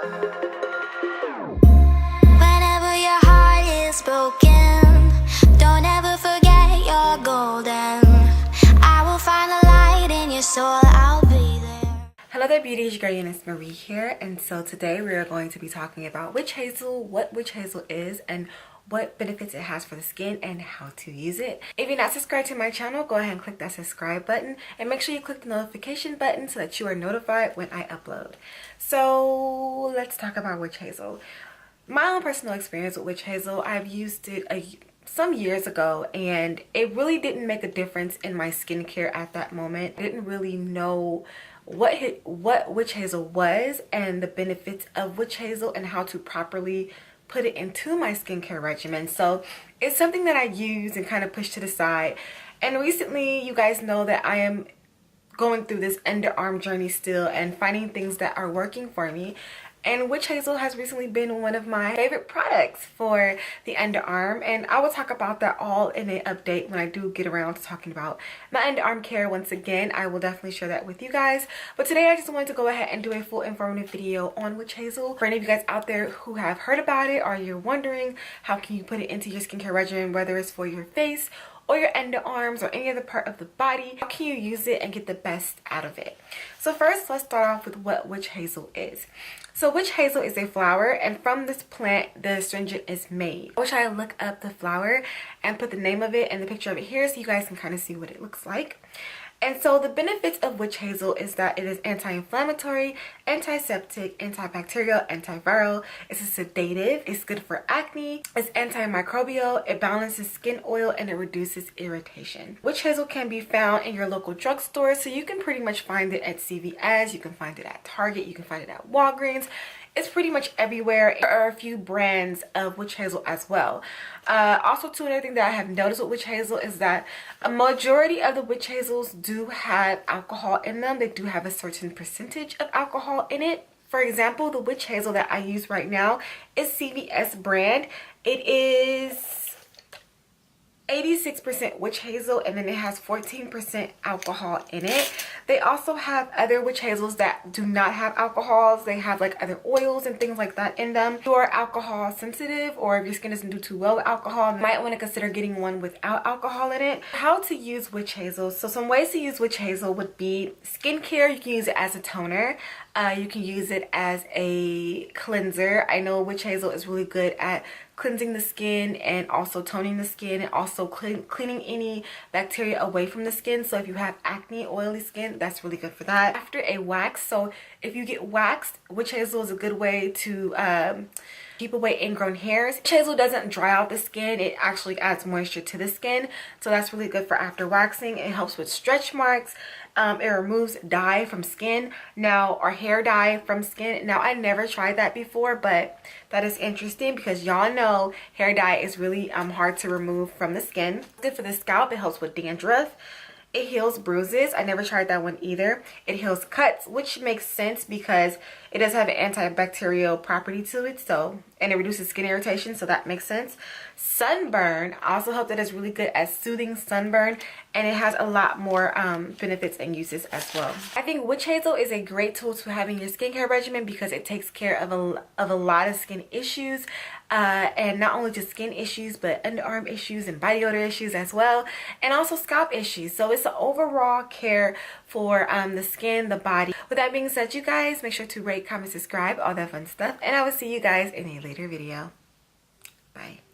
Whenever your heart is broken, don't ever forget you're golden. I will find the light in your soul, I'll be there. Hello there beauties, your girl Euniycemari here, and so today we are going to be talking about witch hazel, what witch hazel is, and what benefits it has for the skin and how to use it. If you're not subscribed to my channel, go ahead and click that subscribe button and make sure you click the notification button so that you are notified when I upload. So let's talk about witch hazel. My own personal experience with witch hazel, I've used it some years ago and it really didn't make a difference in my skincare at that moment. I didn't really know what witch hazel was and the benefits of witch hazel and how to properly put it into my skincare regimen. So it's something that I use and kind of push to the side. And recently, you guys know that I am going through this underarm journey still and finding things that are working for me. And witch hazel has recently been one of my favorite products for the underarm, and I will talk about that all in an update when I do get around to talking about my underarm care. Once again, I will definitely share that with you guys. But today I just wanted to go ahead and do a full informative video on witch hazel. For any of you guys out there who have heard about it or you're wondering how can you put it into your skincare regimen, whether it's for your face or your underarms or any other part of the body, how can you use it and get the best out of it? So first, let's start off with what witch hazel is. So witch hazel is a flower, and from this plant the astringent is made. I wish I look up the flower and put the name of it and the picture of it here so you guys can kind of see what it looks like. And so the benefits of witch hazel is that it is anti-inflammatory, antiseptic, antibacterial, antiviral. It's a sedative. It's good for acne. It's antimicrobial. It balances skin oil and it reduces irritation. Witch hazel can be found in your local drugstore, so you can pretty much find it at CVS. You can find it at Target. You can find it at Walgreens. It's pretty much everywhere. There are a few brands of witch hazel as well. Also too, another thing that I have noticed with witch hazel is that a majority of the witch hazels do have alcohol in them. They do have a certain percentage of alcohol in it. For example, the witch hazel that I use right now is CVS brand. It is 86% witch hazel, and then it has 14% alcohol in it. They also have other witch hazels that do not have alcohols. They have like other oils and things like that in them. If you are alcohol sensitive, or if your skin doesn't do too well with alcohol, you might want to consider getting one without alcohol in it. How to use witch hazel. So some ways to use witch hazel would be skincare. You can use it as a toner. You can use it as a cleanser. I know witch hazel is really good at cleansing the skin and also toning the skin and also cleaning any bacteria away from the skin. So if you have acne, oily skin, that's really good for that. After a wax, so if you get waxed, witch hazel is a good way to keep away ingrown hairs. Witch hazel doesn't dry out the skin. It actually adds moisture to the skin. So that's really good for after waxing. It helps with stretch marks. It removes dye from skin now, or hair dye from skin. Now, I never tried that before, but that is interesting because y'all know hair dye is really hard to remove from the skin. It's good for the scalp. It helps with dandruff. It heals bruises. I never tried that one either. It heals cuts, which makes sense because it does have an antibacterial property to it, so, and it reduces skin irritation, so that makes sense. Sunburn, I also hope that it's really good at soothing sunburn, and it has a lot more benefits and uses as well. I think witch hazel is a great tool to have in your skincare regimen because it takes care of a lot of skin issues, and not only just skin issues, but underarm issues and body odor issues as well, and also scalp issues. So it's an overall care for the skin, the body. With that being said, you guys, make sure to rate, comment, subscribe, all that fun stuff, and I will see you guys in a later video. Bye.